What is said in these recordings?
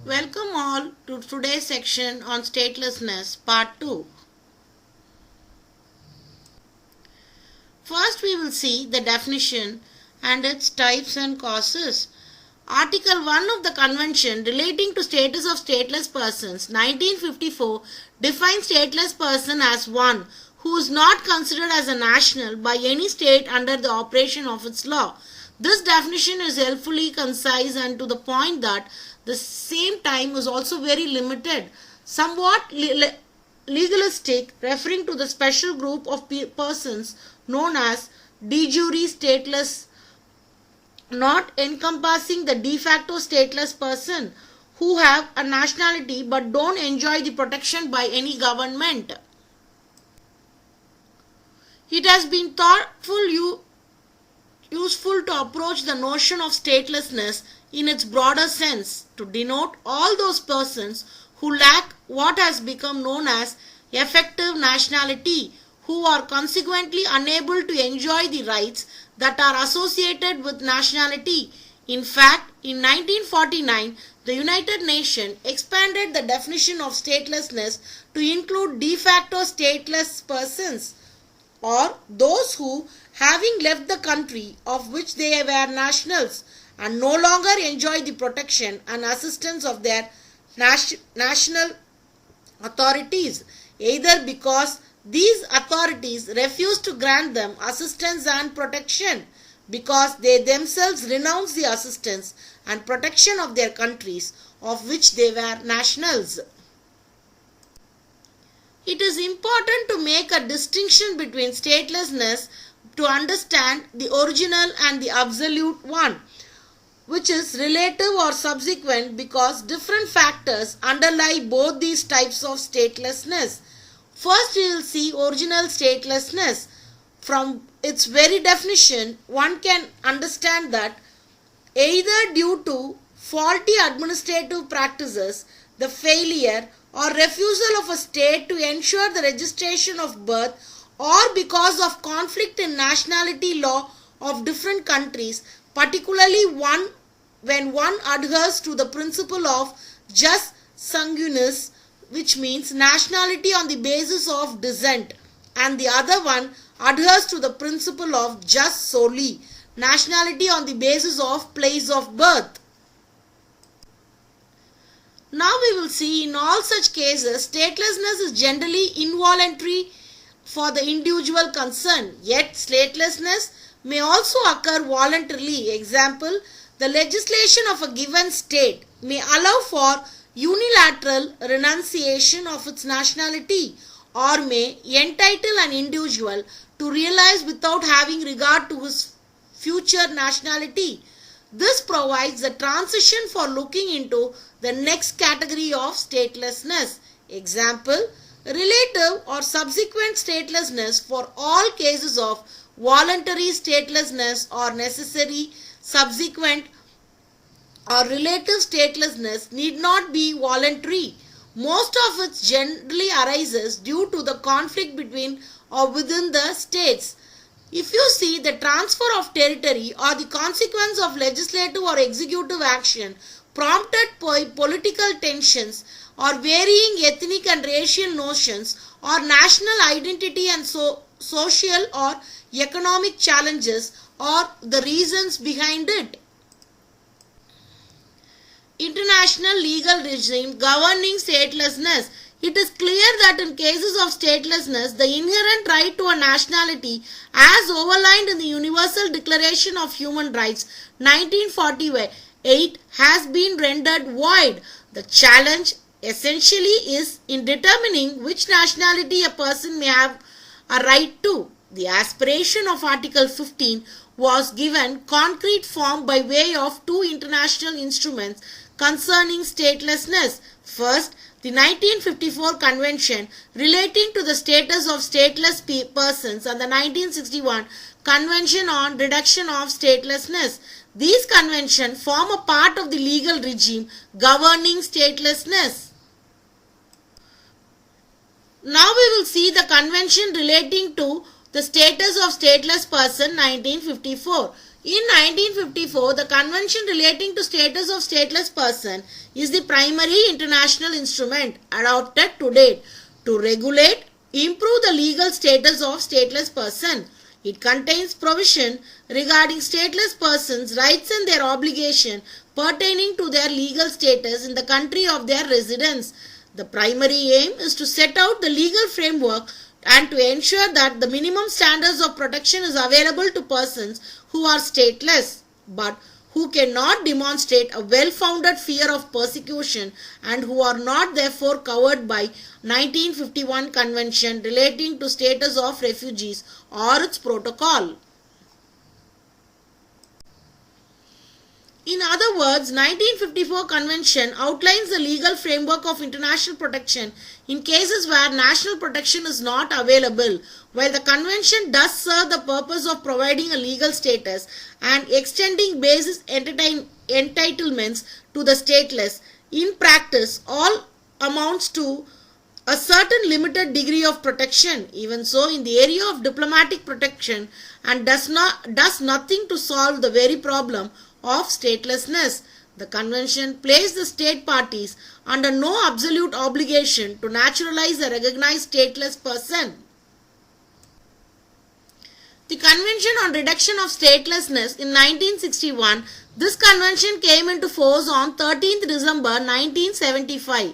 Welcome all to today's section on statelessness, part 2. First, we will see the definition and its types and causes. Article 1 of the Convention relating to status of stateless persons, 1954, defines stateless person as one who is not considered as a national by any state under the operation of its law. This definition is helpfully concise and to the point that the same time is also very limited, somewhat legalistic, referring to the special group of persons known as de jure stateless, not encompassing the de facto stateless person who have a nationality but don't enjoy the protection by any government. It has been useful to approach the notion of statelessness in its broader sense to denote all those persons who lack what has become known as effective nationality, who are consequently unable to enjoy the rights that are associated with nationality. In fact, in 1949, the United Nations expanded the definition of statelessness to include de facto stateless persons, or those who, having left the country of which they were nationals and no longer enjoy the protection and assistance of their national authorities, either because these authorities refuse to grant them assistance and protection, because they themselves renounce the assistance and protection of their countries of which they were nationals. It is important to make a distinction between statelessness to understand the original and the absolute one, which is relative or subsequent, because different factors underlie both these types of statelessness. First, we will see original statelessness. From its very definition, one can understand that either due to faulty administrative practices, the failure or refusal of a state to ensure the registration of birth, or because of conflict in nationality law of different countries, particularly when one adheres to the principle of jus sanguinis, which means nationality on the basis of descent, and the other one adheres to the principle of jus soli, nationality on the basis of place of birth. Now we will see in all such cases, statelessness is generally involuntary for the individual concerned, yet statelessness may also occur voluntarily. Example, the legislation of a given state may allow for unilateral renunciation of its nationality, or may entitle an individual to realize without having regard to his future nationality. This provides the transition for looking into the next category of statelessness. Example, relative or subsequent statelessness for all cases of voluntary statelessness or necessary subsequent or relative statelessness need not be voluntary. Most of it generally arises due to the conflict between or within the states. If you see the transfer of territory or the consequence of legislative or executive action prompted by political tensions or varying ethnic and racial notions or national identity and social or economic challenges, or the reasons behind it. International legal regime governing statelessness. It is clear that in cases of statelessness, the inherent right to a nationality, as overlined in the Universal Declaration of Human Rights 1948, has been rendered void. The challenge essentially is in determining which nationality a person may have a right to. The aspiration of Article 15 was given concrete form by way of two international instruments concerning statelessness. First, the 1954 Convention relating to the status of stateless persons and the 1961 Convention on Reduction of Statelessness. These conventions form a part of the legal regime governing statelessness. Now we will see the convention relating to the status of stateless person 1954. In 1954, the Convention relating to status of stateless person is the primary international instrument adopted to date to regulate, improve the legal status of stateless person. It contains provision regarding stateless persons' rights and their obligation pertaining to their legal status in the country of their residence. The primary aim is to set out the legal framework and to ensure that the minimum standards of protection is available to persons who are stateless but who cannot demonstrate a well-founded fear of persecution and who are not therefore covered by 1951 Convention relating to status of refugees or its protocol. In other words, 1954 Convention outlines the legal framework of international protection in cases where national protection is not available. While the Convention does serve the purpose of providing a legal status and extending basic entitlements to the stateless, in practice all amounts to a certain limited degree of protection. Even so, in the area of diplomatic protection and does nothing to solve the very problem of statelessness. The Convention placed the state parties under no absolute obligation to naturalize a recognized stateless person. The Convention on Reduction of Statelessness in 1961, this convention came into force on 13th December 1975.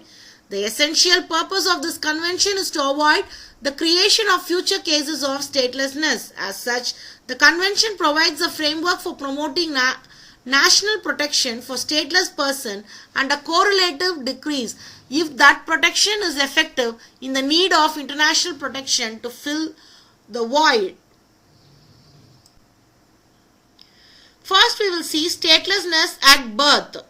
The essential purpose of this convention is to avoid the creation of future cases of statelessness. As such, the convention provides a framework for promoting national protection for stateless person and a correlative decrease if that protection is effective in the need of international protection to fill the void. First, we will see statelessness at birth.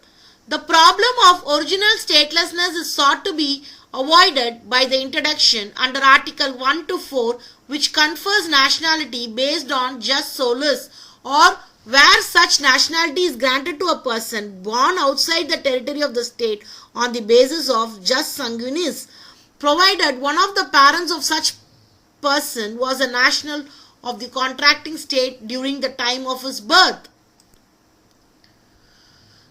The problem of original statelessness is sought to be avoided by the introduction under Article 1 to 4, which confers nationality based on jus solis, or where such nationality is granted to a person born outside the territory of the state on the basis of jus sanguinis, provided one of the parents of such person was a national of the contracting state during the time of his birth.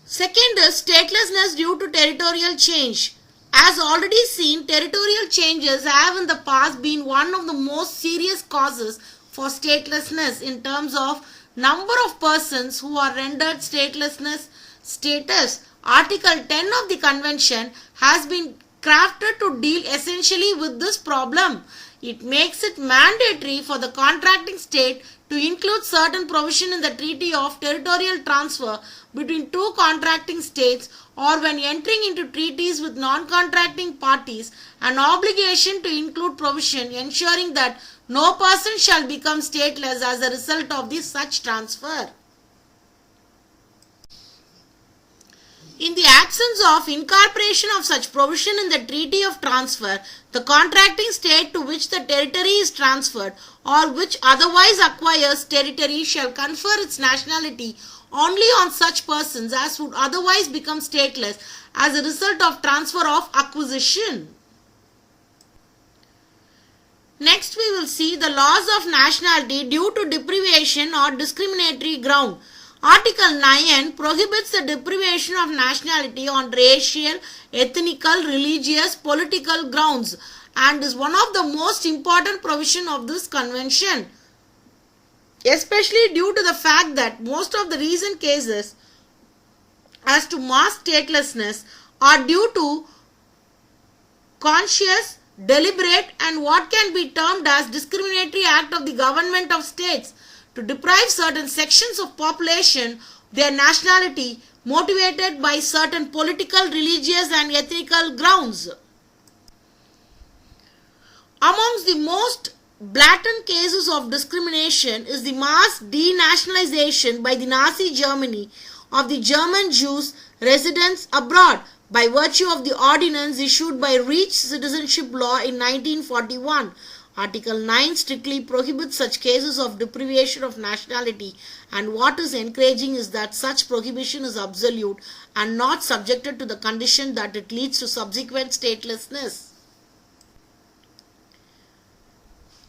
Second is statelessness due to territorial change. As already seen, territorial changes have in the past been one of the most serious causes for statelessness in terms of number of persons who are rendered statelessness status. Article 10 of the Convention has been crafted to deal essentially with this problem. It makes it mandatory for the contracting state to include certain provision in the Treaty of Territorial Transfer between two contracting states, or when entering into treaties with non-contracting parties, an obligation to include provision ensuring that no person shall become stateless as a result of such transfer. In the absence of incorporation of such provision in the Treaty of Transfer, the contracting state to which the territory is transferred or which otherwise acquires territory shall confer its nationality only on such persons as would otherwise become stateless as a result of transfer of acquisition. Next, we will see the loss of nationality due to deprivation or discriminatory ground. Article 9 prohibits the deprivation of nationality on racial, ethnical, religious, political grounds and is one of the most important provisions of this convention, especially due to the fact that most of the recent cases as to mass statelessness are due to conscious, deliberate and what can be termed as discriminatory act of the government of states to deprive certain sections of population their nationality motivated by certain political, religious and ethnical grounds. Amongst the most blatant cases of discrimination is the mass denationalization by the Nazi Germany of the German Jews residents abroad by virtue of the ordinance issued by Reich Citizenship Law in 1941. Article 9 strictly prohibits such cases of deprivation of nationality, and what is encouraging is that such prohibition is absolute and not subjected to the condition that it leads to subsequent statelessness.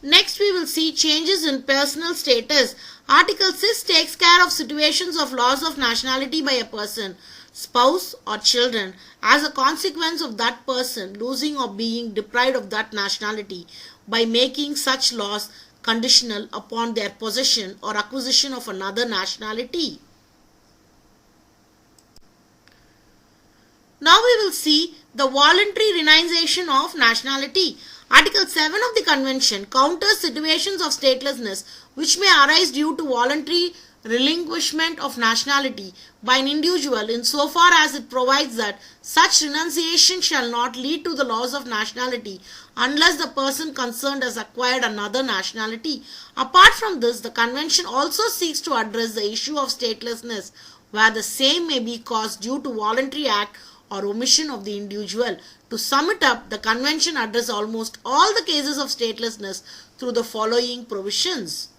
Next, we will see changes in personal status. Article 6 takes care of situations of loss of nationality by a person, spouse or children as a consequence of that person losing or being deprived of that nationality by making such loss conditional upon their possession or acquisition of another nationality. Now we will see the voluntary renunciation of nationality. Article 7 of the Convention counters situations of statelessness which may arise due to voluntary relinquishment of nationality by an individual insofar as it provides that such renunciation shall not lead to the loss of nationality unless the person concerned has acquired another nationality. Apart from this, the Convention also seeks to address the issue of statelessness where the same may be caused due to voluntary act or omission of the individual. To sum it up, the Convention addresses almost all the cases of statelessness through the following provisions.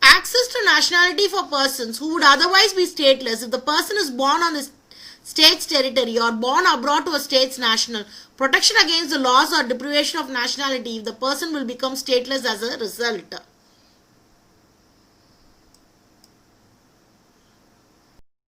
Access to nationality for persons who would otherwise be stateless if the person is born on the state's territory or born abroad to a state's national. Protection against the loss or deprivation of nationality if the person will become stateless as a result.